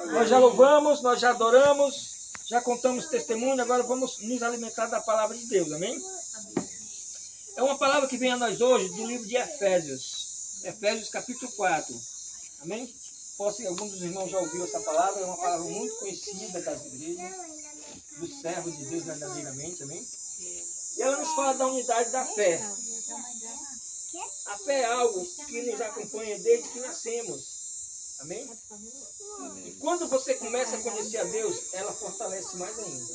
Nós já louvamos, nós já adoramos, já contamos testemunho, agora vamos nos alimentar da palavra de Deus, amém? É uma palavra que vem a nós hoje do livro de Efésios, Efésios capítulo 4, amém? Alguns dos irmãos já ouviram essa palavra, é uma palavra muito conhecida das igrejas, dos servos de Deus verdadeiramente, amém? E ela nos fala da unidade da fé. A fé é algo que nos acompanha desde que nascemos. Amém? E quando você começa a conhecer a Deus, ela fortalece mais ainda.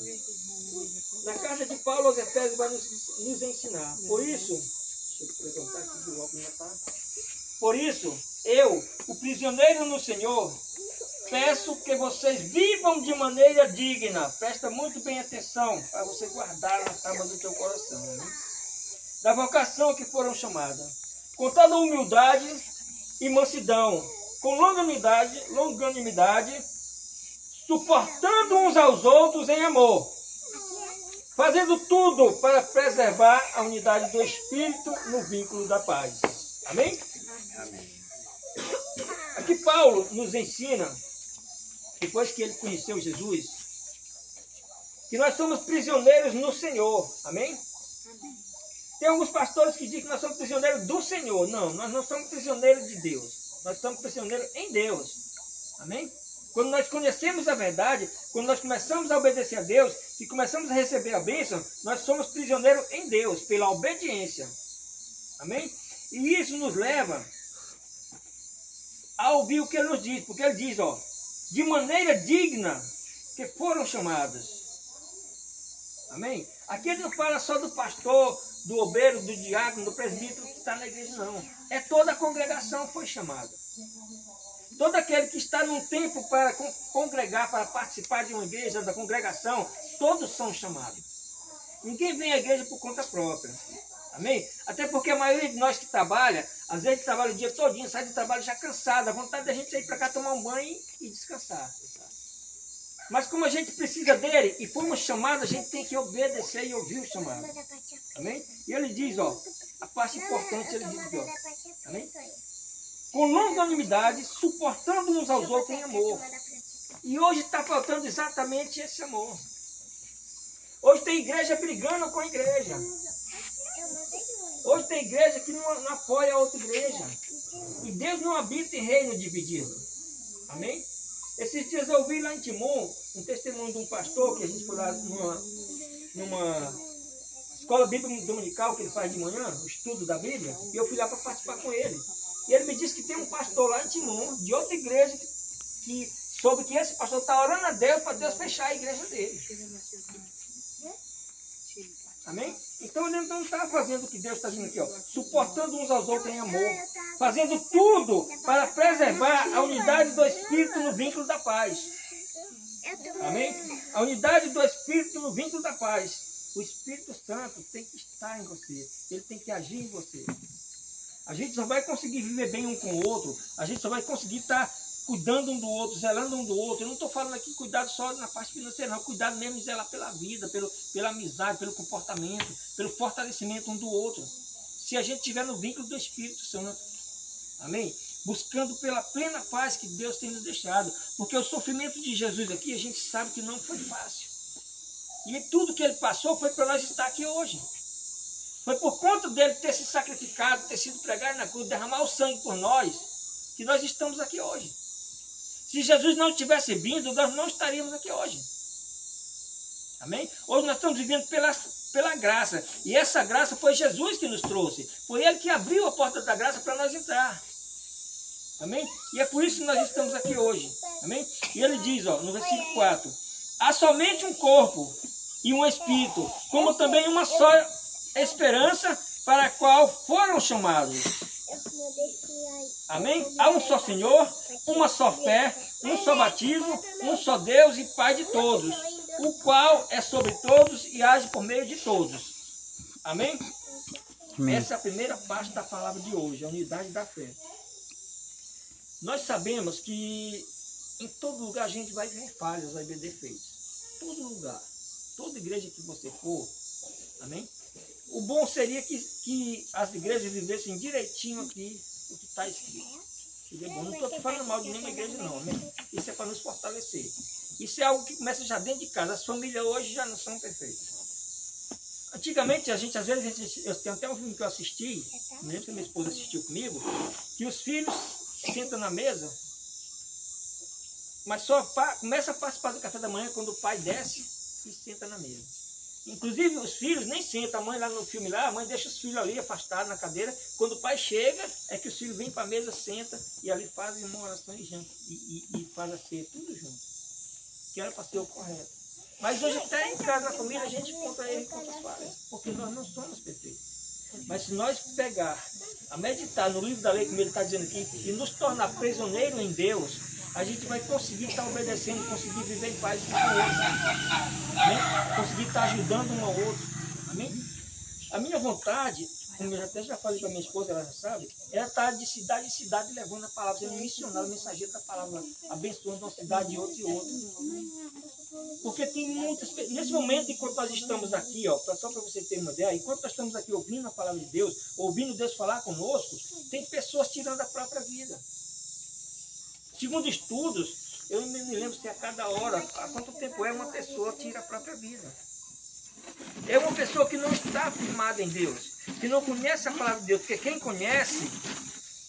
Na carta de Paulo aos Efésios vai nos ensinar. Por isso, deixa eu levantar aqui do óculos, tá? Por isso, eu, o prisioneiro no Senhor, peço que vocês vivam de maneira digna. Presta muito bem atenção para você guardar na tábua do teu coração. Né? Da vocação que foram chamadas. Com toda humildade e mansidão. Com longanimidade, suportando uns aos outros em amor. Fazendo tudo para preservar a unidade do Espírito no vínculo da paz. Amém? Amém. Aqui Paulo nos ensina, depois que ele conheceu Jesus, que nós somos prisioneiros no Senhor. Amém? Tem alguns pastores que dizem que nós somos prisioneiros do Senhor. Não, nós não somos prisioneiros de Deus. Nós estamos prisioneiros em Deus. Amém? Quando nós conhecemos a verdade, quando nós começamos a obedecer a Deus e começamos a receber a bênção, nós somos prisioneiros em Deus, pela obediência. Amém? E isso nos leva a ouvir o que ele nos diz. Porque ele diz, ó, de maneira digna que foram chamadas. Amém? Aqui ele não fala só do pastor, do obreiro, do diácono, do presbítero que está na igreja, não. É toda a congregação que foi chamada. Todo aquele que está num tempo para congregar, para participar de uma igreja, da congregação, todos são chamados. Ninguém vem à igreja por conta própria. Amém? Até porque a maioria de nós que trabalha, às vezes trabalha o dia todinho, sai do trabalho já cansado. A vontade da gente é ir para cá tomar um banho e descansar. Mas como a gente precisa dele e fomos chamados, a gente tem que obedecer e ouvir o chamado. Amém? E ele diz, ó, a parte importante, ele diz aqui, ó. Amém? Com longanimidade, suportando uns aos outros em amor. E hoje está faltando exatamente esse amor. Hoje tem igreja brigando com a igreja. Hoje tem igreja que não apoia a outra igreja. E Deus não habita em reino dividido. Amém? Esses dias eu ouvi lá em Timon um testemunho de um pastor que a gente foi lá numa escola bíblica dominical que ele faz de manhã, o estudo da Bíblia, e eu fui lá para participar com ele. E ele me disse que tem um pastor lá em Timon, de outra igreja, que soube que esse pastor está orando a Deus para Deus fechar a igreja dele. Amém? Então ele não está fazendo o que Deus está dizendo aqui, ó, suportando uns aos outros em amor, fazendo tudo para preservar a unidade do Espírito no vínculo da paz. Amém? A unidade do Espírito no vínculo da paz. O Espírito Santo tem que estar em você, ele tem que agir em você. A gente só vai conseguir viver bem um com o outro, a gente só vai conseguir estar cuidando um do outro, zelando um do outro. Eu não estou falando aqui cuidado só na parte financeira, não. Cuidado mesmo de zelar pela vida, pela amizade, pelo comportamento, pelo fortalecimento um do outro. Se a gente estiver no vínculo do Espírito Santo. Amém? Buscando pela plena paz que Deus tem nos deixado. Porque o sofrimento de Jesus aqui, a gente sabe que não foi fácil. E tudo que ele passou foi para nós estar aqui hoje. Foi por conta dele ter se sacrificado, ter sido pregado na cruz, derramar o sangue por nós, que nós estamos aqui hoje. Se Jesus não tivesse vindo, nós não estaríamos aqui hoje. Amém? Hoje nós estamos vivendo pela graça. E essa graça foi Jesus que nos trouxe. Foi Ele que abriu a porta da graça para nós entrar. Amém? E é por isso que nós estamos aqui hoje. Amém? E ele diz, ó, no versículo 4. Há somente um corpo e um espírito, como também uma só esperança para a qual foram chamados. Amém? Há um só Senhor, uma só fé, um só batismo, um só Deus e Pai de todos, o qual é sobre todos e age por meio de todos. Amém? Amém. Essa é a primeira parte da palavra de hoje, a unidade da fé. Nós sabemos que em todo lugar a gente vai ver falhas, vai ver defeitos. Todo lugar, toda igreja que você for, amém? O bom seria que as igrejas vivessem direitinho aqui o que está escrito. Seria bom. Não estou falando mal de nenhuma igreja, não. Amém? Isso é para nos fortalecer. Isso é algo que começa já dentro de casa. As famílias hoje já não são perfeitas. Antigamente, às vezes, eu tenho até um filme que eu assisti, me lembro que minha esposa assistiu comigo, que os filhos sentam na mesa, mas só começa a participar do café da manhã quando o pai desce e senta na mesa. Inclusive, os filhos nem sentam. A mãe lá no filme, lá, a mãe deixa os filhos ali afastados na cadeira. Quando o pai chega, é que os filhos vêm para a mesa, sentam e ali fazem uma oração e fazem a ceia, tudo junto. Que era para ser o correto. Mas hoje até em casa, na família, a gente conta ele e conta as falhas, porque nós não somos perfeitos. Mas se nós pegar, a meditar no livro da lei, como ele está dizendo aqui, e nos tornar prisioneiro em Deus, a gente vai conseguir estar obedecendo, conseguir viver em paz com o outro. Amém? Conseguir estar ajudando um ao outro. Amém? A minha vontade, como eu até já falei para minha esposa, ela já sabe, era estar de cidade em cidade levando a palavra, sendo missionário, mensageiro da palavra, abençoando uma cidade e outra e outra. Porque tem muitas pessoas, nesse momento, enquanto nós estamos aqui, ó, só para você ter uma ideia, enquanto nós estamos aqui ouvindo a palavra de Deus, ouvindo Deus falar conosco, tem pessoas tirando a própria vida. Segundo estudos, eu não me lembro se a cada hora, há quanto tempo é uma pessoa tira a própria vida. É uma pessoa que não está firmada em Deus, que não conhece a palavra de Deus, porque quem conhece,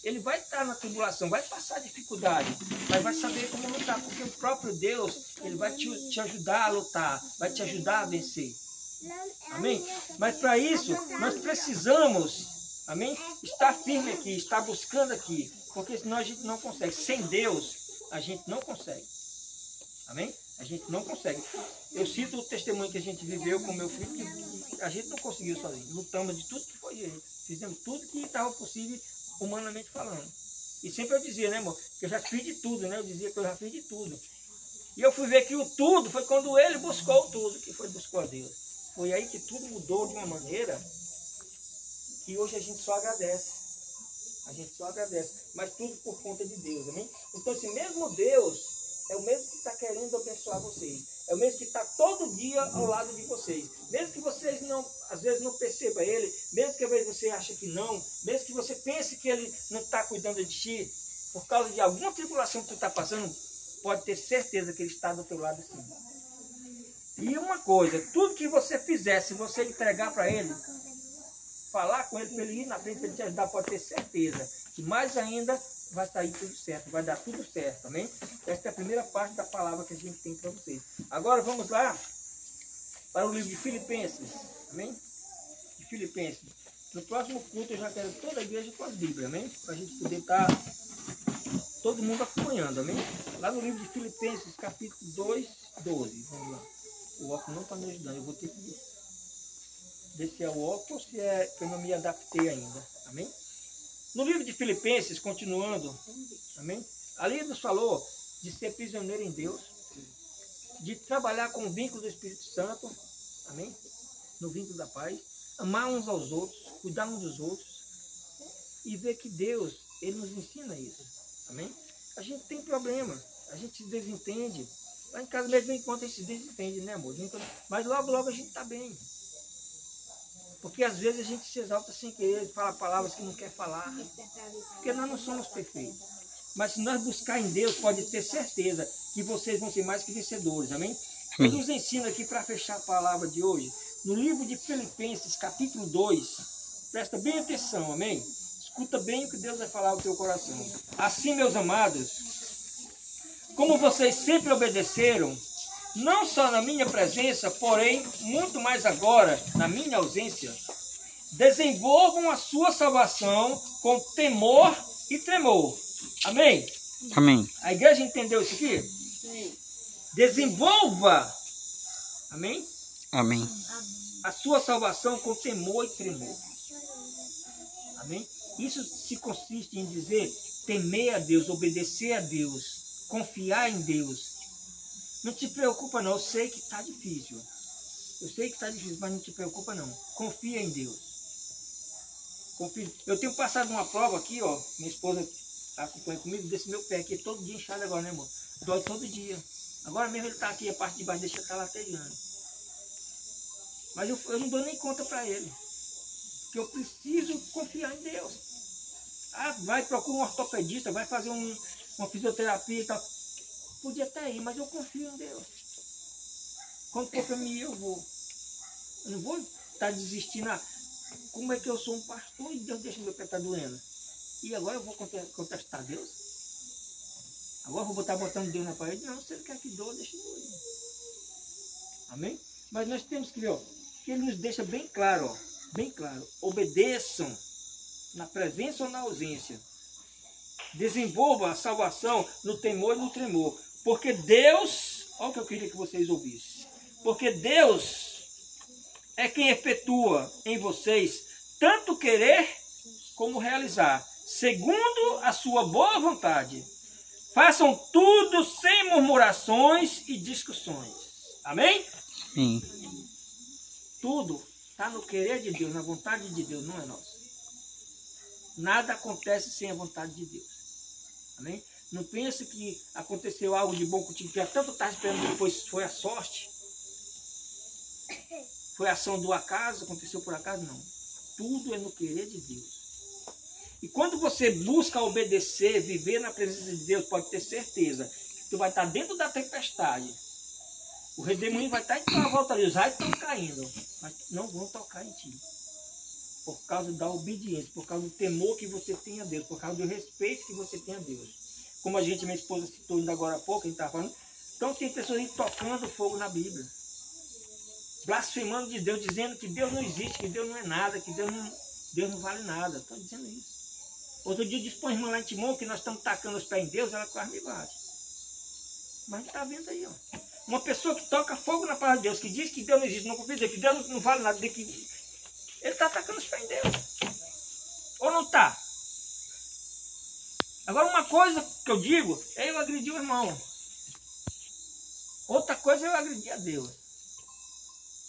ele vai estar na tribulação, vai passar dificuldade, mas vai saber como lutar, porque o próprio Deus, ele vai te ajudar a lutar, vai te ajudar a vencer. Amém? Mas para isso, nós precisamos, amém? Estar firme aqui, estar buscando aqui, porque senão a gente não consegue. Sem Deus, a gente não consegue. Amém? A gente não consegue. Eu cito o testemunho que a gente viveu com meu filho, que a gente não conseguiu sozinho. Lutamos de tudo que foi jeito. Fizemos tudo que estava possível, humanamente falando. E sempre eu dizia, né, amor? Que eu já fiz de tudo, né? Eu dizia que eu já fiz de tudo. E eu fui ver que o tudo foi quando ele buscou o tudo, que foi buscou a Deus. Foi aí que tudo mudou de uma maneira que hoje a gente só agradece. A gente só agradece. Mas tudo por conta de Deus, amém? Então esse mesmo Deus é o mesmo que está querendo abençoar vocês. É o mesmo que está todo dia ao lado de vocês. Mesmo que vocês não, às vezes não percebam ele, mesmo que às vezes você ache que não, mesmo que você pense que ele não está cuidando de ti, por causa de alguma tribulação que tu está passando, pode ter certeza que ele está do teu lado sim. E uma coisa, tudo que você fizer, se você entregar para ele, falar com ele, para ele ir na frente, para ele te ajudar, pode ter certeza que mais ainda vai sair tudo certo, vai dar tudo certo, amém? Esta é a primeira parte da palavra que a gente tem para vocês. Agora vamos lá para o livro de Filipenses, amém? De Filipenses. No próximo culto eu já quero toda a igreja com as Bíblias, amém? Para a gente poder estar todo mundo acompanhando, amém? Lá no livro de Filipenses, capítulo 2, 12. Vamos lá. O óculos não está me ajudando, eu vou ter que ver se é o óculos ou se é que eu não me adaptei ainda, amém? No livro de Filipenses, continuando, amém? Ali nos falou de ser prisioneiro em Deus, de trabalhar com o vínculo do Espírito Santo, amém? No vínculo da paz, amar uns aos outros, cuidar uns dos outros e ver que Deus, ele nos ensina isso, amém? A gente tem problema, a gente se desentende, lá em casa mesmo enquanto a gente se desentende, né, amor? Mas logo, logo a gente está bem. Porque às vezes a gente se exalta sem querer, fala palavras que não quer falar, porque nós não somos perfeitos. Mas se nós buscar em Deus, pode ter certeza que vocês vão ser mais que vencedores, amém? Ele nos ensina aqui para fechar a palavra de hoje, no livro de Filipenses, capítulo 2, presta bem atenção, amém? Escuta bem o que Deus vai falar ao teu coração. Assim, meus amados, como vocês sempre obedeceram, não só na minha presença, porém, muito mais agora, na minha ausência, desenvolvam a sua salvação com temor e tremor. Amém? Amém. A igreja entendeu isso aqui? Sim. Desenvolva, amém? Amém. A sua salvação com temor e tremor. Amém? Isso se consiste em dizer temer a Deus, obedecer a Deus, confiar em Deus. Não te preocupa não, eu sei que está difícil. Eu sei que está difícil, mas não te preocupa não. Confia em Deus. Confia. Eu tenho passado uma prova aqui, ó. Minha esposa acompanha comigo, desse meu pé aqui, todo dia inchado agora, né, amor? Dói todo dia. Agora mesmo ele está aqui, a parte de baixo deixa estar latejando. Mas eu não dou nem conta para ele. Porque eu preciso confiar em Deus. Ah, vai, procura um ortopedista, vai fazer uma fisioterapia e tal. Podia até ir, mas eu confio em Deus. Quando for para mim, eu vou. Eu não vou estar desistindo. Como é que eu sou um pastor e Deus deixa meu pé estar doendo? E agora eu vou contestar Deus? Agora eu vou estar botando Deus na parede? Não, se ele quer que doa, deixa doer. Amém? Mas nós temos que ver, ó, que ele nos deixa bem claro, ó, bem claro. Obedeçam na presença ou na ausência. Desenvolva a salvação no temor e no tremor. Porque Deus, olha o que eu queria que vocês ouvissem. Porque Deus é quem efetua em vocês tanto querer como realizar, segundo a sua boa vontade. Façam tudo sem murmurações e discussões. Amém? Sim. Tudo está no querer de Deus, na vontade de Deus, não é nosso. Nada acontece sem a vontade de Deus. Amém? Não pense que aconteceu algo de bom contigo, que há tanto estava esperando, depois foi a sorte. Foi a ação do acaso, aconteceu por acaso? Não. Tudo é no querer de Deus. E quando você busca obedecer, viver na presença de Deus, pode ter certeza que tu vai estar dentro da tempestade. O redemoinho vai estar em tua volta ali, os raios estão caindo, mas não vão tocar em ti. Por causa da obediência, por causa do temor que você tem a Deus, por causa do respeito que você tem a Deus. Como a gente, minha esposa citou ainda agora há pouco, a gente estava falando, então tem pessoas aí tocando fogo na Bíblia. Blasfemando de Deus, dizendo que Deus não existe, que Deus não é nada, que Deus não vale nada. Estão dizendo isso. Outro dia disse para a irmã lá em Timon que nós estamos tacando os pés em Deus, ela quase me bate. Mas a gente está vendo aí, ó. Uma pessoa que toca fogo na palavra de Deus, que diz que Deus não existe, não confia em Deus, que Deus não vale nada, que ele está atacando os pés em Deus. Ou não está? Agora, uma coisa que eu digo é eu agredir o irmão. Outra coisa é eu agredir a Deus.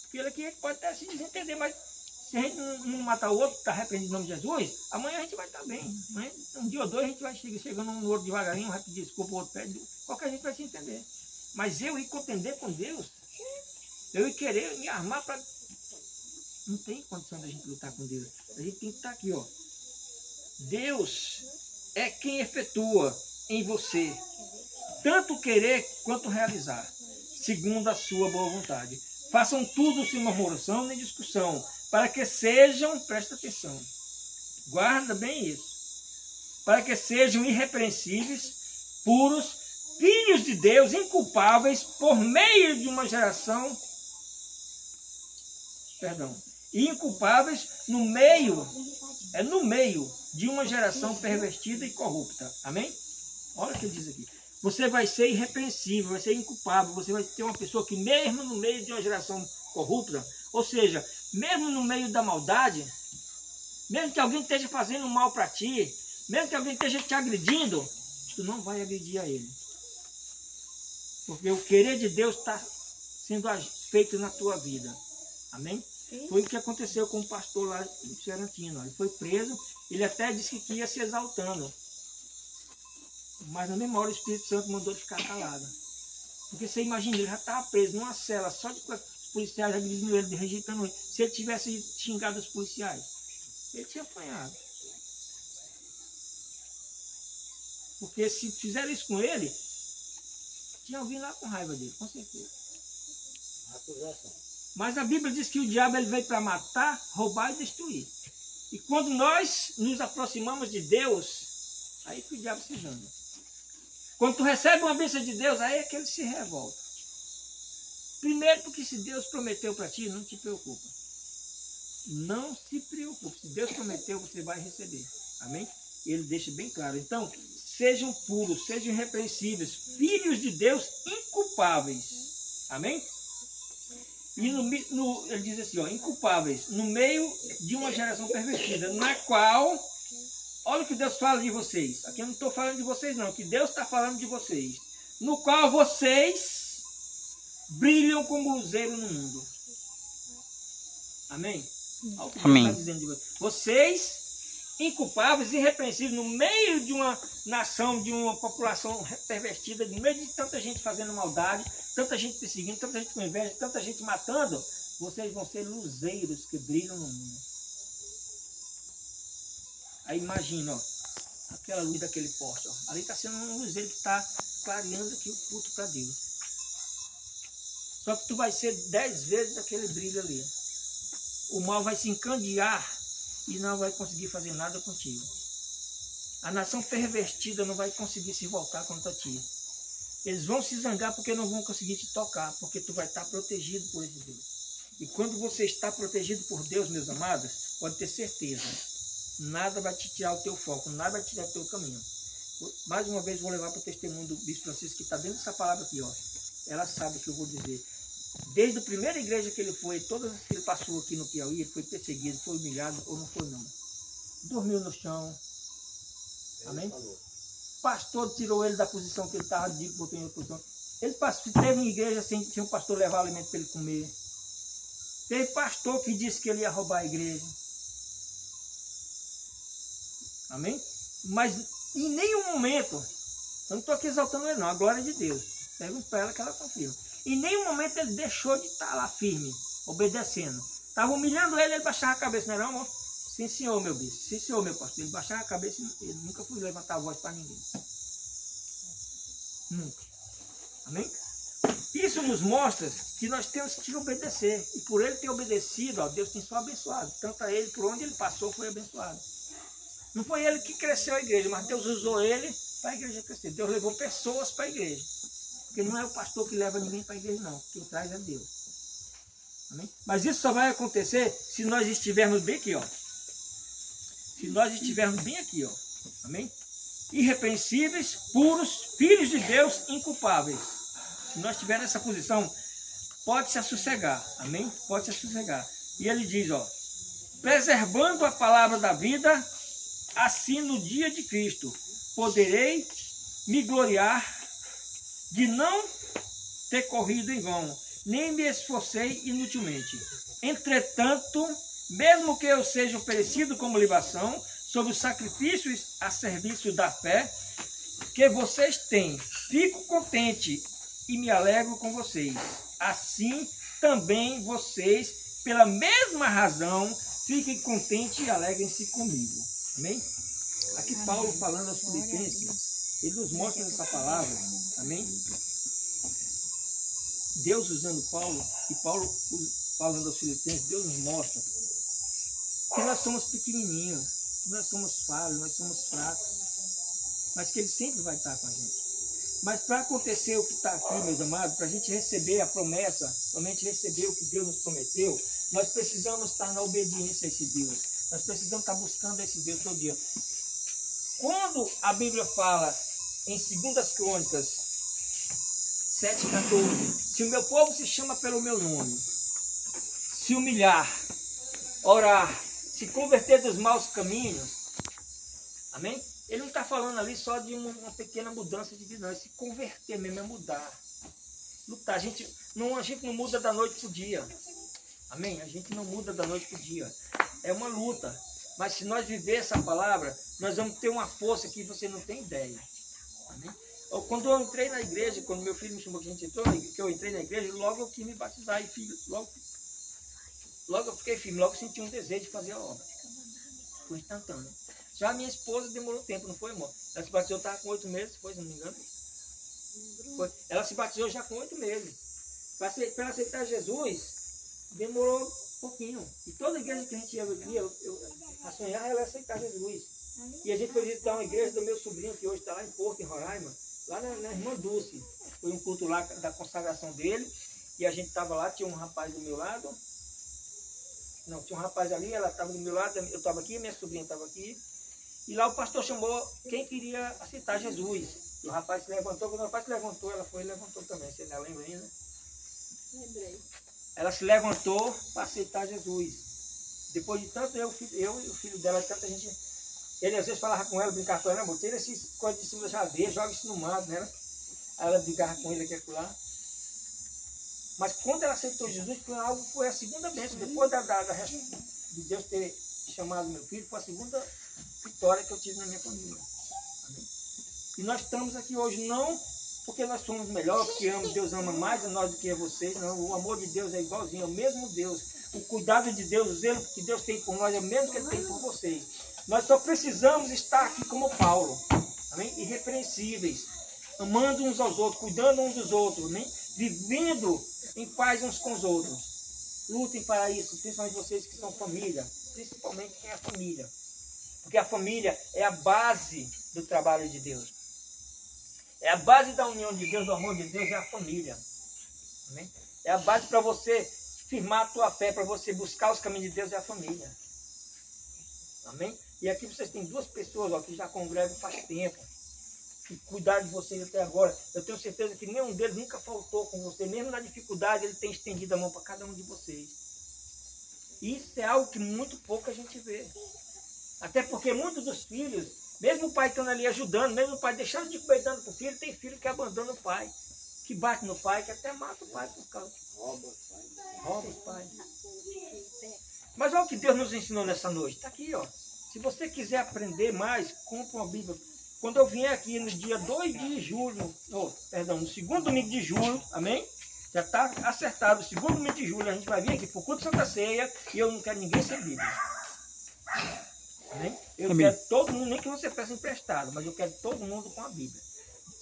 Porque ele aqui pode até se desentender, mas se a gente não matar o outro, está arrependido em nome de Jesus, amanhã a gente vai estar bem. Amanhã, um dia ou dois a gente vai chegando um no outro devagarinho, vai pedir desculpa, o outro pede, qualquer gente vai se entender. Mas eu ir contender com Deus, eu ir querer me armar para... Não tem condição da gente lutar com Deus. A gente tem que estar aqui, ó. Deus é quem efetua em você tanto querer quanto realizar, segundo a sua boa vontade. Façam tudo sem murmuração nem discussão, para que sejam, presta atenção, guarda bem isso, para que sejam irrepreensíveis, puros, filhos de Deus, inculpáveis, por meio de uma geração, inculpáveis no meio de uma geração pervertida e corrupta. Amém? Olha o que ele diz aqui. Você vai ser irrepreensível, vai ser inculpável, você vai ter uma pessoa que mesmo no meio de uma geração corrupta, ou seja, mesmo no meio da maldade, mesmo que alguém esteja fazendo mal para ti, mesmo que alguém esteja te agredindo, tu não vai agredir a ele. Porque o querer de Deus está sendo feito na tua vida. Amém? Foi o que aconteceu com o pastor lá em Serantino. Ele foi preso, ele até disse que ia se exaltando. Mas na mesma hora o Espírito Santo mandou ele ficar calado. Porque você imagina, ele já estava preso numa cela, só de os policiais agredindo ele, rejeitando ele. Se ele tivesse xingado os policiais, ele tinha apanhado. Porque se fizeram isso com ele, tinha alguém lá com raiva dele, com certeza. Acusação. Mas a Bíblia diz que o diabo ele veio para matar, roubar e destruir. E quando nós nos aproximamos de Deus, aí que o diabo se zanga. Quando tu recebe uma bênção de Deus, aí é que ele se revolta. Primeiro porque se Deus prometeu para ti, não te preocupa. Não se preocupe. Se Deus prometeu, você vai receber. Amém? Ele deixa bem claro. Então, sejam puros, sejam irrepreensíveis, filhos de Deus inculpáveis. Amém? E ele diz assim, ó, inculpáveis, no meio de uma geração pervertida, na qual... Olha o que Deus fala de vocês. Aqui eu não estou falando de vocês não, que Deus está falando de vocês. No qual vocês brilham como luzeiro no mundo. Amém? Olha o que Deus está dizendo de vocês. Vocês, inculpáveis, irrepreensíveis, no meio de uma nação, de uma população pervertida, no meio de tanta gente fazendo maldade, tanta gente perseguindo, tanta gente com inveja, tanta gente matando, vocês vão ser luzeiros que brilham no mundo. Aí imagina, ó, aquela luz daquele poste. Ó. Ali está sendo um luzeiro que está clareando aqui o culto para Deus. Só que tu vai ser 10 vezes aquele brilho ali. O mal vai se encandear e não vai conseguir fazer nada contigo. A nação pervertida não vai conseguir se voltar contra ti. Eles vão se zangar porque não vão conseguir te tocar, porque tu vai estar protegido por esse Deus. E quando você está protegido por Deus, meus amados, pode ter certeza, nada vai te tirar o teu foco, nada vai te tirar o teu caminho. Mais uma vez vou levar para o testemunho do Bispo Francisco, que está dentro dessa palavra aqui, ó. Ela sabe o que eu vou dizer. Desde a primeira igreja que ele foi, todas as que ele passou aqui no Piauí, ele foi perseguido, foi humilhado ou não foi não. Dormiu no chão. Amém? O pastor tirou ele da posição que ele estava, botou em outra posição. Ele teve uma igreja sem tinha um pastor levar alimento para ele comer. Teve pastor que disse que ele ia roubar a igreja. Amém? Mas em nenhum momento, eu não estou aqui exaltando ele não, a glória de Deus. Pergunto para ela que ela confirma. Em nenhum momento ele deixou de estar lá firme, obedecendo. Estava humilhando ele baixava a cabeça, não era, amor? Sim, senhor, meu bispo. Sim, senhor, meu pastor. Ele baixava a cabeça e ele nunca foi levantar a voz para ninguém. Nunca. Amém? Isso nos mostra que nós temos que obedecer. E por ele ter obedecido, ó, Deus tem só abençoado. Tanto a ele, por onde ele passou, foi abençoado. Não foi ele que cresceu a igreja, mas Deus usou ele para a igreja crescer. Deus levou pessoas para a igreja. Porque não é o pastor que leva ninguém para a igreja, não. Quem traz é Deus. Amém? Mas isso só vai acontecer se nós estivermos bem aqui, ó. Se nós estivermos bem aqui, ó. Amém? Irrepreensíveis, puros, filhos de Deus, inculpáveis. Se nós estivermos nessa posição, pode se assossegar. Amém? Pode se assossegar. E ele diz, ó. Preservando a palavra da vida, assim no dia de Cristo, poderei me gloriar de não ter corrido em vão, nem me esforcei inutilmente. Entretanto, mesmo que eu seja oferecido como libação, sobre os sacrifícios a serviço da fé que vocês têm, fico contente e me alegro com vocês. Assim, também vocês, pela mesma razão, fiquem contentes e alegrem-se comigo. Amém? Aqui Paulo falando aos Filipenses, ele nos mostra essa palavra, amém? Deus usando Paulo, e Paulo falando aos Filipenses, Deus nos mostra que nós somos pequenininhos, que nós somos falhos, nós somos fracos, mas que Ele sempre vai estar com a gente. Mas para acontecer o que está aqui, meus amados, para a gente receber a promessa, para a gente receber o que Deus nos prometeu, nós precisamos estar na obediência a esse Deus. Nós precisamos estar buscando esse Deus todo dia. Quando a Bíblia fala em 2 Crônicas 7,14, se o meu povo se chama pelo meu nome, se humilhar, orar, se converter dos maus caminhos, amém? Ele não está falando ali só de uma pequena mudança de vida, não, é se converter mesmo, é mudar, lutar. A gente não muda da noite para o dia, amém? A gente não muda da noite para o dia, é uma luta. Mas se nós viver essa palavra, nós vamos ter uma força que você não tem ideia. Amém? Quando eu entrei na igreja, quando meu filho me chamou que a gente entrou, que eu entrei na igreja, logo eu quis me batizar. E filho, logo eu fiquei firme, logo senti um desejo de fazer a obra. Foi instantâneo. Já a minha esposa demorou tempo, não foi, amor? Ela se batizou, estava com 8 meses, foi, se não me engano. Foi. Ela se batizou já com 8 meses. Para ela aceitar Jesus, demorou um pouquinho. E toda igreja que a gente ia aqui, a sonhar ela aceitar Jesus. E a gente foi visitar uma igreja do meu sobrinho, que hoje está lá em Porto, em Roraima, lá na Irmã Dulce. Foi um culto lá da consagração dele, e a gente estava lá, tinha um rapaz do meu lado. Não, tinha um rapaz ali, ela estava do meu lado, eu estava aqui, minha sobrinha estava aqui. E lá o pastor chamou quem queria aceitar Jesus. E o rapaz se levantou, quando o rapaz se levantou, ela foi e levantou também. Você não lembra ainda? Lembrei. Ela se levantou para aceitar Jesus. Depois de tanto eu e o filho dela, tanta gente. Ele às vezes falava com ela, brincava com ela, amor, tira essas coisas de cima da jadeira, joga isso no mato, né? Aí ela brincava com ele aqui e lá. Mas quando ela aceitou Jesus, foi a segunda bênção. Depois de Deus ter chamado meu filho, foi a segunda vitória que eu tive na minha família. Amém? E nós estamos aqui hoje não porque nós somos melhores, porque Deus ama mais a nós do que a vocês. Não, o amor de Deus é igualzinho, é o mesmo Deus. O cuidado de Deus, o zelo que Deus tem por nós é o mesmo que Ele tem por vocês. Nós só precisamos estar aqui como Paulo, amém? Irrepreensíveis, amando uns aos outros, cuidando uns dos outros, amém? Vivendo em paz uns com os outros. Lutem para isso, principalmente vocês que são família, principalmente quem é família. Porque a família é a base do trabalho de Deus. É a base da união de Deus, do amor de Deus, é a família. Amém? É a base para você firmar a tua fé, para você buscar os caminhos de Deus, é a família. Amém? E aqui vocês têm duas pessoas ó, que já congregam faz tempo, que cuidaram de vocês até agora. Eu tenho certeza que nenhum deles nunca faltou com você, mesmo na dificuldade, ele tem estendido a mão para cada um de vocês. Isso é algo que muito pouco a gente vê. Até porque muitos dos filhos, mesmo o pai estando ali ajudando, mesmo o pai deixando de cuidando para o filho, tem filho que abandona o pai, que bate no pai, que até mata o pai por causa. Rouba os pais. Mas olha o que Deus nos ensinou nessa noite. Está aqui, ó. Se você quiser aprender mais, compre uma Bíblia. Quando eu vier aqui no dia 2 de julho, no segundo domingo de julho, amém? Já está acertado, o segundo domingo de julho, a gente vai vir aqui para o culto de Santa Ceia e eu não quero ninguém sem Bíblia. Amém? Eu quero todo mundo, nem que você peça emprestado, mas eu quero todo mundo com a Bíblia.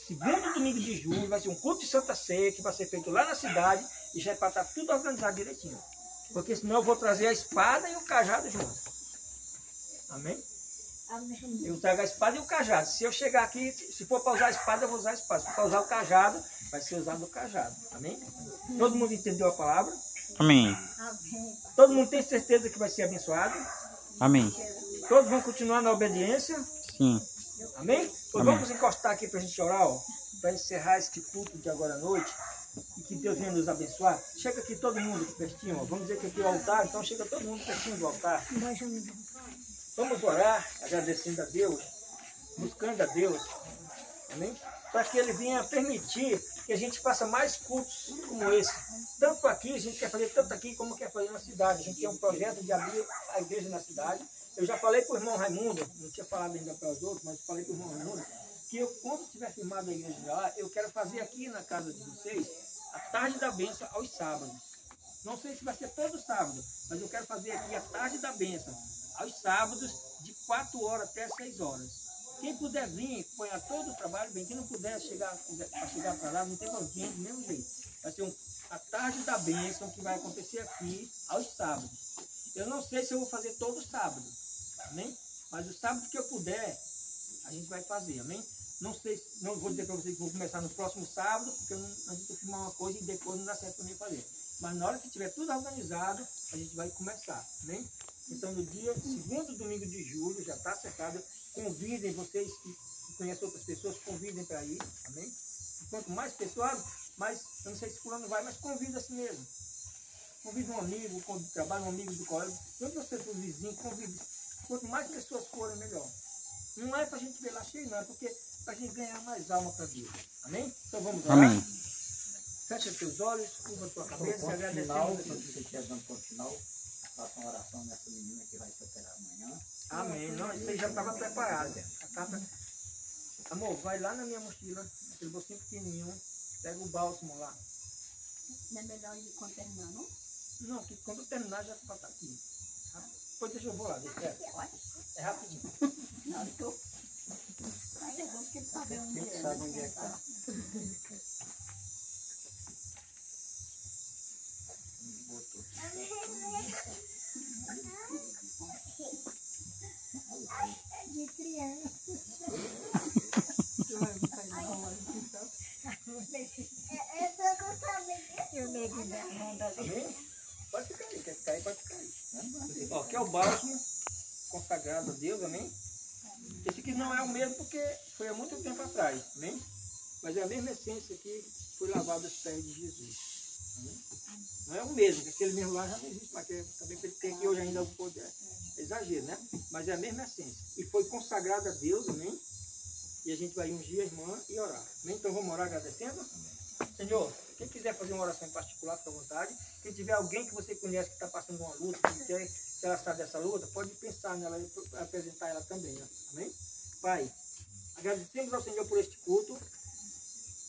Segundo domingo de julho vai ser um culto de Santa Ceia que vai ser feito lá na cidade e já é para estar tudo organizado direitinho. Porque senão eu vou trazer a espada e o cajado junto. Amém? Amém. Eu trago a espada e o cajado. Se eu chegar aqui, se for para usar a espada, eu vou usar a espada. Se for para usar o cajado, vai ser usado o cajado. Amém? Todo mundo entendeu a palavra? Amém. Todo mundo tem certeza que vai ser abençoado? Amém. Todos vão continuar na obediência? Sim. Amém? Pois Amém. Vamos encostar aqui para a gente orar, ó, para encerrar este culto de agora à noite. E que Deus venha nos abençoar. Chega aqui todo mundo aqui pertinho, ó. Vamos dizer que aqui é o altar, então chega todo mundo pertinho do altar. Vamos orar, agradecendo a Deus, buscando a Deus, amém? Para que Ele venha permitir que a gente faça mais cultos como esse. Tanto aqui, a gente quer fazer tanto aqui como quer fazer na cidade. A gente tem um projeto de abrir a igreja na cidade. Eu já falei para o irmão Raimundo, não tinha falado ainda para os outros, mas falei para o irmão Raimundo, que eu, quando tiver firmado a igreja lá, eu quero fazer aqui na casa de vocês a tarde da bênção aos sábados. Não sei se vai ser todo sábado, mas eu quero fazer aqui a tarde da bênção aos sábados, de 4 horas até 6 horas. Quem puder vir, ponha todo o trabalho bem. Quem não puder chegar para lá, não tem problema, do mesmo jeito. Vai ser a tarde da bênção que vai acontecer aqui aos sábados. Eu não sei se eu vou fazer todo sábado, amém? Mas o sábado que eu puder, a gente vai fazer, amém? Não sei, não vou dizer para vocês que vou começar no próximo sábado, porque a gente vai filmar uma coisa e depois não dá certo para mim fazer. Mas na hora que tiver tudo organizado, a gente vai começar, amém? Então, no dia segundo domingo de julho, já está acertado. Convidem vocês que conhecem outras pessoas, convidem para ir, amém? E quanto mais pessoas, mais, eu não sei se fulano vai, mas convida assim mesmo. Convida um amigo do trabalho, um amigo do colégio, outras pessoas vizinhos, convide. Quanto mais pessoas forem, melhor. Não é para a gente ver lá cheio, não, é porque para a gente ganhar mais alma para Deus. Amém? Então vamos orar. Amém. Fecha teus olhos, curva a tua cabeça e agradecemos a Deus. Se você estiver dando ponto final, faça uma oração nessa menina que vai se operar amanhã. Amém. Não, isso aí já estava preparado. Amor, vai lá na minha mochila, aquele bolsinho pequenininho, pega o bálsamo lá. Não é melhor ir quando terminar, não? Não, que quando eu terminar já vai estar aqui. Depois deixa eu vou lá, deixa quieto. É rapidinho. Não, eu tô... Mas é bom que ele sabe onde Quem é. sabe onde é que está? De criança. Amém? Pode ficar aí, quer ficar aí, pode ficar aí. Ó, que é o bálsamo consagrado a Deus, amém? Esse aqui não é o mesmo porque foi há muito tempo atrás, amém? Mas é a mesma essência que foi lavada aos pés de Jesus. Amém? Não é o mesmo, porque aquele mesmo lá já não existe mais, porque também tem aqui hoje ainda o poder. É exagero, né? Mas é a mesma essência. E foi consagrado a Deus, amém? E a gente vai ungir a irmã e orar. Amém? Então vamos orar agradecendo? Senhor, quem quiser fazer uma oração em particular, fica à vontade. Quem tiver alguém que você conhece que está passando uma luta, que quer que ela saia dessa luta, pode pensar nela e apresentar ela também. Né? Amém? Pai, agradecemos ao Senhor por este culto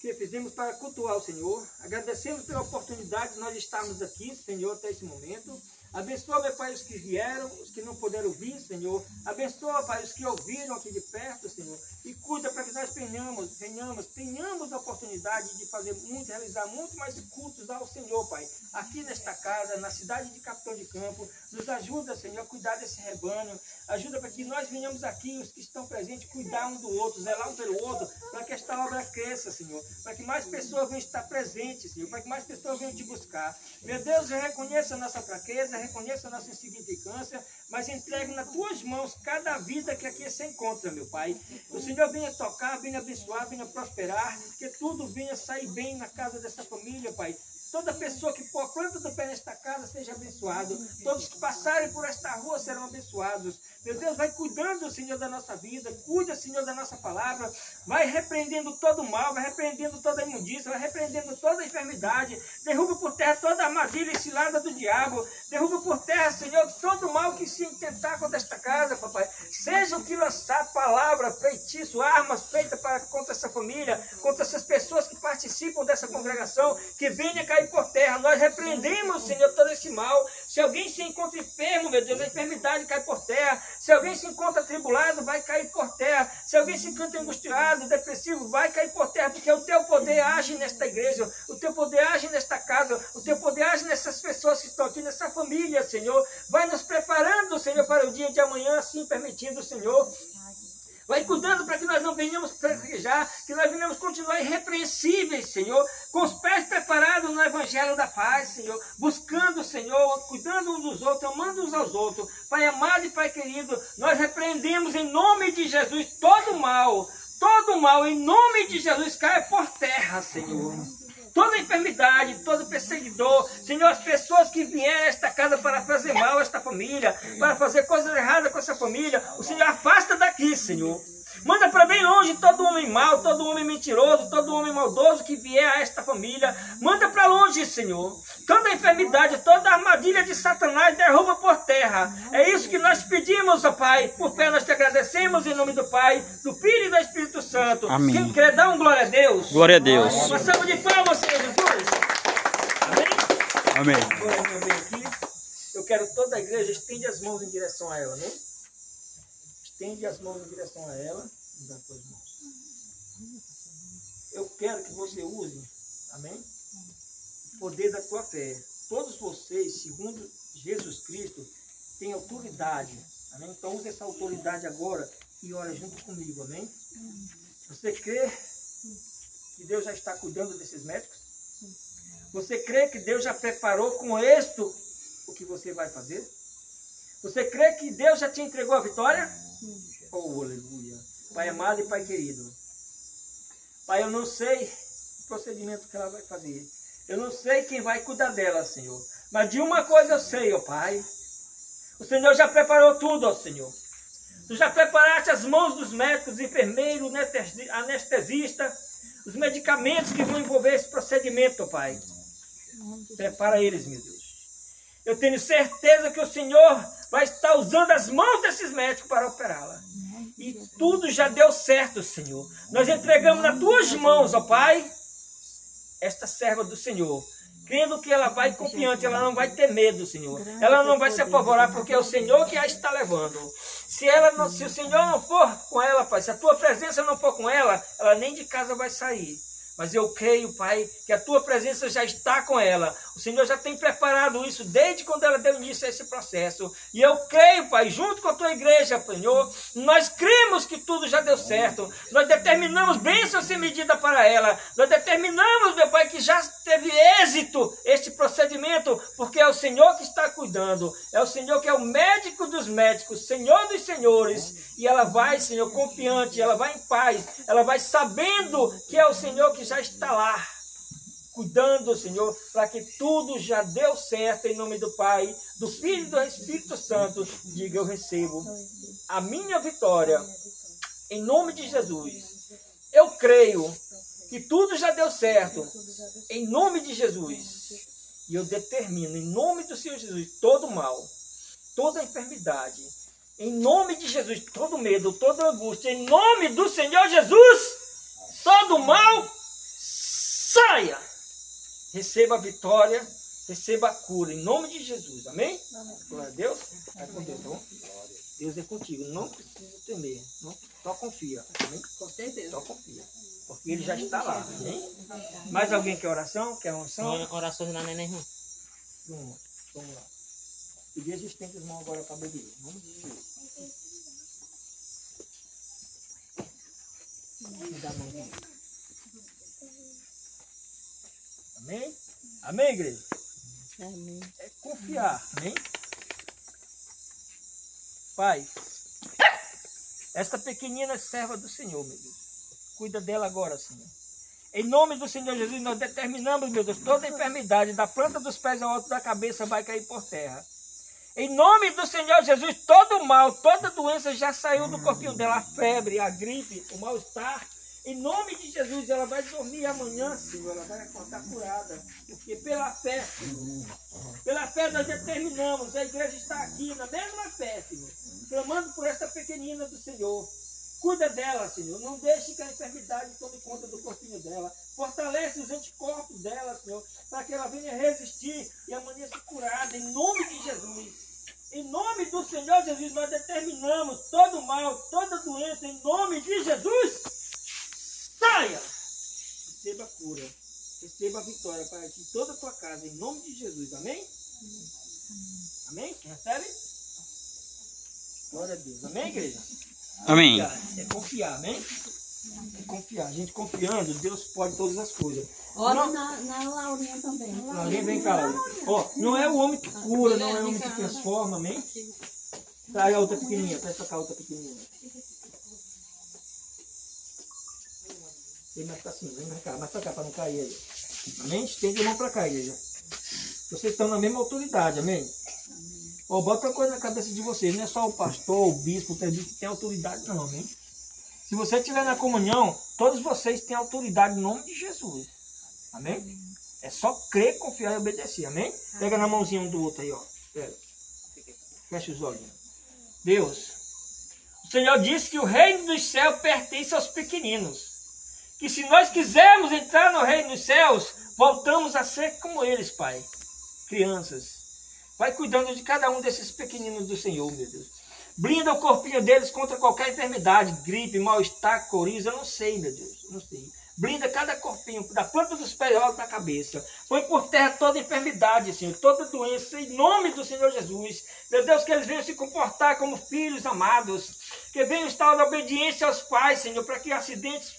que fizemos para cultuar o Senhor. Agradecemos pela oportunidade de nós estarmos aqui, Senhor, até esse momento. Abençoa, meu Pai, os que vieram, os que não puderam vir, Senhor. Abençoa, Pai, os que ouviram aqui de perto, Senhor. E cuida para que nós tenhamos a oportunidade de fazer muito, realizar muito mais cultos ao Senhor, Pai. Aqui nesta casa, na cidade de Capitão de Campo, nos ajuda, Senhor, a cuidar desse rebanho. Ajuda para que nós venhamos aqui, os que estão presentes, cuidar um do outro, zelar um pelo outro, para que esta obra cresça, Senhor. Para que mais pessoas venham estar presentes, Senhor. Para que mais pessoas venham te buscar. Meu Deus, eu reconheço a nossa fraqueza, reconheço a nossa insignificância, mas entrego nas tuas mãos cada vida que aqui se encontra, meu Pai. O Senhor venha tocar, venha abençoar, venha prosperar, que tudo venha sair bem na casa dessa família, Pai. Toda pessoa que pôr a planta do pé nesta casa seja abençoado. Todos que passarem por esta rua serão abençoados. Meu Deus, vai cuidando, Senhor, da nossa vida. Cuida, Senhor, da nossa palavra. Vai repreendendo todo o mal, vai repreendendo toda a imundícia, vai repreendendo toda a enfermidade. Derruba por terra toda a armadilha e cilada do diabo. Derruba por terra, Senhor, todo o mal que se intentar contra esta casa, papai. Seja o que lançar, palavra, feitiço, armas feitas contra essa família, contra essas pessoas que participam dessa congregação, que venha cair por terra. Nós repreendemos, Senhor, todo esse mal. Se alguém se encontra enfermo, meu Deus, a enfermidade cai por terra. Se alguém se encontra atribulado, vai cair por terra. Se alguém se encontra angustiado, depressivo, vai cair por terra, porque o teu poder age nesta igreja, o teu poder age nesta casa, o teu poder age nessas pessoas que estão aqui, nessa família, Senhor. Vai nos preparando, Senhor, para o dia de amanhã, assim permitindo, Senhor. Vai cuidando para que nós não venhamos fraquejar, que nós venhamos continuar irrepreensíveis, Senhor, com os pés preparados no Evangelho da paz, Senhor, buscando, Senhor, cuidando uns dos outros, amando uns aos outros. Pai amado e Pai querido, nós repreendemos em nome de Jesus todo mal, em nome de Jesus, cai por terra, Senhor. Toda enfermidade, todo perseguidor, Senhor, as pessoas que vieram a esta casa para fazer mal a esta família, para fazer coisas erradas com essa família, o Senhor afasta daqui, Senhor. Manda para bem longe todo homem mau, todo homem mentiroso, todo homem maldoso que vier a esta família. Manda para longe, Senhor. Toda enfermidade, toda armadilha de Satanás derruba por terra. É isso que nós pedimos, ó Pai. Por fé nós te agradecemos em nome do Pai, do Filho e do Espírito Santo. Amém. Quem quer dar glória a Deus? Glória a Deus. Uma salva de palmas, Senhor Jesus. Amém? Amém. Agora eu venho aqui. Eu quero toda a igreja, estende as mãos em direção a ela, né? Estende as mãos em direção a ela. Das tuas mãos. Eu quero que você use, amém? O poder da tua fé. Todos vocês, segundo Jesus Cristo, têm autoridade, amém? Então use essa autoridade agora e ora junto comigo, amém? Você crê que Deus já está cuidando desses médicos? Você crê que Deus já preparou com êxito o que você vai fazer? Você crê que Deus já te entregou a vitória? Oh, aleluia! Pai amado e Pai querido, Pai, eu não sei o procedimento que ela vai fazer, eu não sei quem vai cuidar dela, Senhor, mas de uma coisa eu sei, ó Pai, o Senhor já preparou tudo, ó Senhor. Tu já preparaste as mãos dos médicos, enfermeiros, anestesistas, os medicamentos que vão envolver esse procedimento, ó Pai. Prepara eles, meu Deus. Eu tenho certeza que o Senhor vai estar usando as mãos desses médicos para operá-la. E tudo já deu certo, Senhor. Nós entregamos nas tuas mãos, ó Pai, esta serva do Senhor. Crendo que ela vai confiante, ela não vai ter medo, Senhor. Ela não vai se apavorar, porque é o Senhor que a está levando. Se o Senhor não for com ela, Pai, se a tua presença não for com ela, ela nem de casa vai sair. Mas eu creio, Pai, que a tua presença já está com ela. O Senhor já tem preparado isso desde quando ela deu início a esse processo. E eu creio, Pai, junto com a tua igreja, Senhor, nós cremos que tudo já deu certo. Nós determinamos bênção sem medida para ela. Nós determinamos, meu Pai, que já teve êxito este procedimento, porque é o Senhor que está cuidando. É o Senhor que é o médico dos médicos, Senhor dos senhores. E ela vai, Senhor, confiante, ela vai em paz, ela vai sabendo que é o Senhor que já está lá, cuidando, Senhor, para que tudo já deu certo em nome do Pai, do Filho e do Espírito Santo. Diga, eu recebo a minha vitória em nome de Jesus. Eu creio que tudo já deu certo em nome de Jesus. E eu determino em nome do Senhor Jesus todo mal, toda enfermidade, em nome de Jesus, todo medo, toda angústia, em nome do Senhor Jesus, todo mal saia. Receba a vitória, Receba a cura em nome de Jesus. Amém? Glória a Deus. Vai com Deus, tá bom? Deus é contigo. Não precisa temer. Não, só confia. Amém? Com certeza. Só confia. Porque ele já está lá. Amém? Mais alguém quer oração? Quer oração? Orações lá, neném. Vamos lá. Igreja estende as mãos agora para beber. Em nome de Jesus. Me dá a mão aqui. Amém? Amém, igreja? Amém. É confiar. Amém? Pai, esta pequenina serva do Senhor, meu Deus. Cuida dela agora, Senhor. Em nome do Senhor Jesus, nós determinamos, meu Deus, toda enfermidade da planta dos pés ao alto da cabeça vai cair por terra. Em nome do Senhor Jesus, todo mal, toda doença já saiu do corpinho dela. A febre, a gripe, o mal-estar. Em nome de Jesus, ela vai dormir amanhã, Senhor. Ela vai acordar curada. Porque pela fé, nós determinamos. A igreja está aqui na mesma fé, Senhor. Clamando por esta pequenina do Senhor. Cuida dela, Senhor. Não deixe que a enfermidade tome conta do corpinho dela. Fortalece os anticorpos dela, Senhor. Para que ela venha resistir e amanheça curada. Em nome de Jesus. Em nome do Senhor Jesus, nós determinamos todo mal, toda doença. Em nome de Jesus. Saia! Receba a cura. Receba a vitória para ti, toda a tua casa. Em nome de Jesus. Amém? Amém? Você recebe? Glória a Deus. Amém, igreja? Amém. É confiar, amém? É confiar. A gente confiando, Deus pode todas as coisas. Ora Não, na Laurinha também. Laurinha, vem cá, Laurinha. Ó, não é o homem que cura, não é o homem que transforma, amém? Traz a outra pequenininha, traz pra cá a outra pequenininha. Vem mais pra cima, vem mais pra cá, pra não cair aí. Amém? Estende a mão pra cá, igreja. Vocês estão na mesma autoridade, amém? Ó, bota uma coisa na cabeça de vocês, não é só o pastor, o bispo, o presbítero que tem autoridade não, amém? Se você estiver na comunhão, todos vocês têm autoridade em nome de Jesus, amém? É só crer, confiar e obedecer, amém? Pega na mãozinha um do outro aí, ó. Pega. Fecha os olhos. Deus, o Senhor disse que o reino dos céus pertence aos pequeninos. Que se nós quisermos entrar no reino dos céus, voltamos a ser como eles, Pai. Crianças. Vai cuidando de cada um desses pequeninos do Senhor, meu Deus. Blinda o corpinho deles contra qualquer enfermidade, gripe, mal-estar, coriza, eu não sei, meu Deus, eu não sei. Blinda cada corpinho, da planta dos pés ao alto da cabeça. Põe por terra toda enfermidade, Senhor, toda doença, em nome do Senhor Jesus. Meu Deus, que eles venham se comportar como filhos amados. Que venham estar na obediência aos pais, Senhor, para que acidentes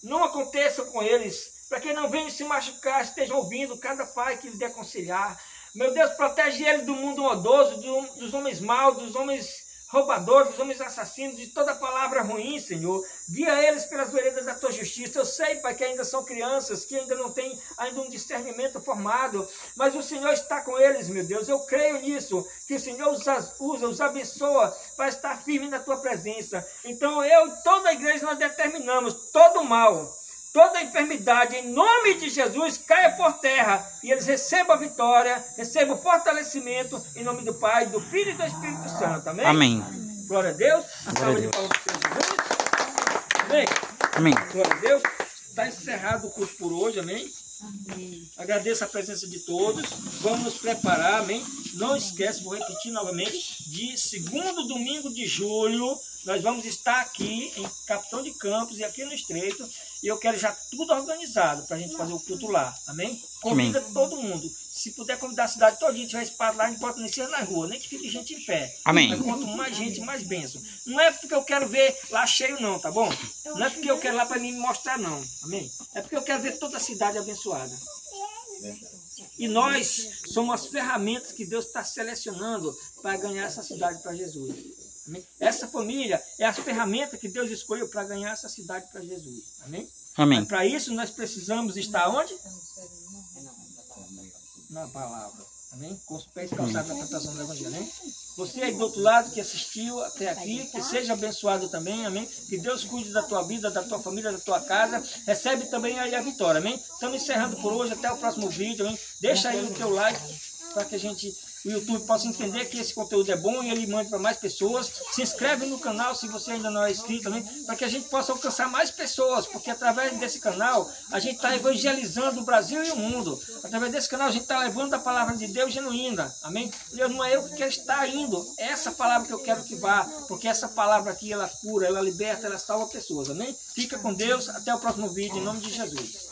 não aconteçam com eles. Para que não venham se machucar, estejam ouvindo cada pai que lhes dê aconselhar. Meu Deus, protege eles do mundo odioso, dos homens maus, dos homens roubadores, dos homens assassinos, de toda palavra ruim, Senhor. Guia eles pelas veredas da tua justiça. Eu sei, Pai, que ainda são crianças, que ainda não têm ainda um discernimento formado, mas o Senhor está com eles, meu Deus. Eu creio nisso, que o Senhor os abençoa para estar firme na tua presença. Então eu e toda a igreja nós determinamos todo o mal, toda enfermidade, em nome de Jesus, caia por terra e eles recebam a vitória, recebam o fortalecimento, em nome do Pai, do Filho e do Espírito Santo. Amém? Amém. Glória a Deus. A salva de palmas para o Senhor Jesus. Amém? Amém. Glória a Deus. Está encerrado o curso por hoje, amém? Agradeço a presença de todos. Vamos nos preparar, amém? Não esquece, vou repetir novamente, de segundo domingo de julho, nós vamos estar aqui em Capitão de Campos e aqui no Estreito. E eu quero já tudo organizado para a gente fazer o culto lá, amém? Convida todo mundo. Se puder convidar a cidade toda, a gente vai espaço lá, não importa nem ser na rua, nem que fique gente em pé. Amém. Mas quanto mais gente, mais bênção. Não é porque eu quero ver lá cheio não, tá bom? Não é porque eu quero lá para mim me mostrar não, amém? É porque eu quero ver toda a cidade abençoada. E nós somos as ferramentas que Deus está selecionando para ganhar essa cidade para Jesus. Amém? Essa família é a ferramenta que Deus escolheu para ganhar essa cidade para Jesus. Amém? Amém. Para isso nós precisamos estar onde? Na palavra. Amém? Com os pés calçados na plantação do Evangelho. Amém? Você aí do outro lado que assistiu até aqui, que seja abençoado também. Amém? Que Deus cuide da tua vida, da tua família, da tua casa. Recebe também aí a vitória. Amém? Estamos encerrando por hoje. Até o próximo vídeo. Amém? Deixa aí o teu like para que a gente o YouTube possa entender que esse conteúdo é bom e ele mande para mais pessoas. Se inscreve no canal se você ainda não é inscrito também, para que a gente possa alcançar mais pessoas, porque através desse canal a gente está evangelizando o Brasil e o mundo. Através desse canal a gente está levando a palavra de Deus genuína, amém? Não é eu que quero estar indo, é essa palavra que eu quero que vá, porque essa palavra aqui ela cura, ela liberta, ela salva pessoas, amém? Fica com Deus, até o próximo vídeo, em nome de Jesus.